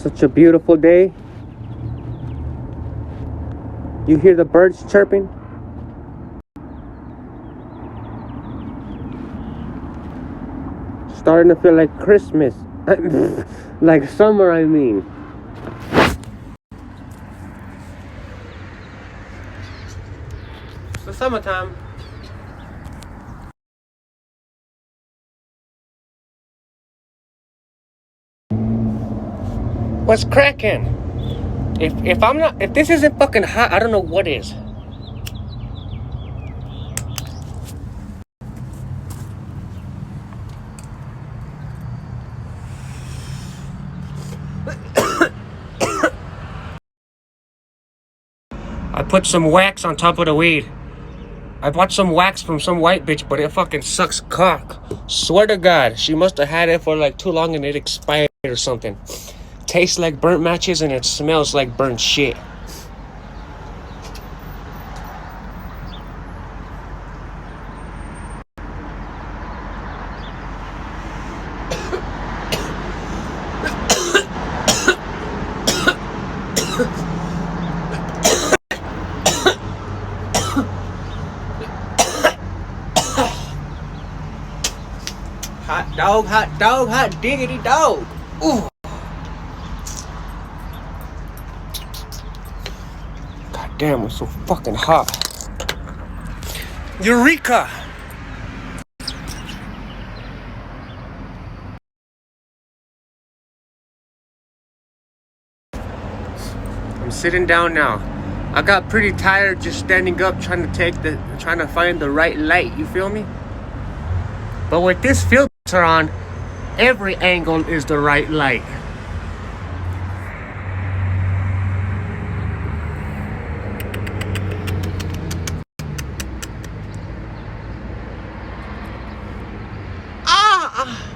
Such a beautiful day. You hear the birds chirping? Starting to feel like Christmas. Like summer, I mean. It's the summertime. What's cracking? If this isn't fucking hot, I don't know what is. I put some wax on top of the weed. I bought some wax from some white bitch, but it fucking sucks cock. Swear to God, she must have had it for like too long and it expired or something. Tastes like burnt matches and it smells like burnt shit. Hot dog, hot diggity dog. Ooh. God damn, it's so fucking hot. Eureka! I'm sitting down now. I got pretty tired just standing up trying to find the right light, you feel me? But with this filter on, every angle is the right light. Ah!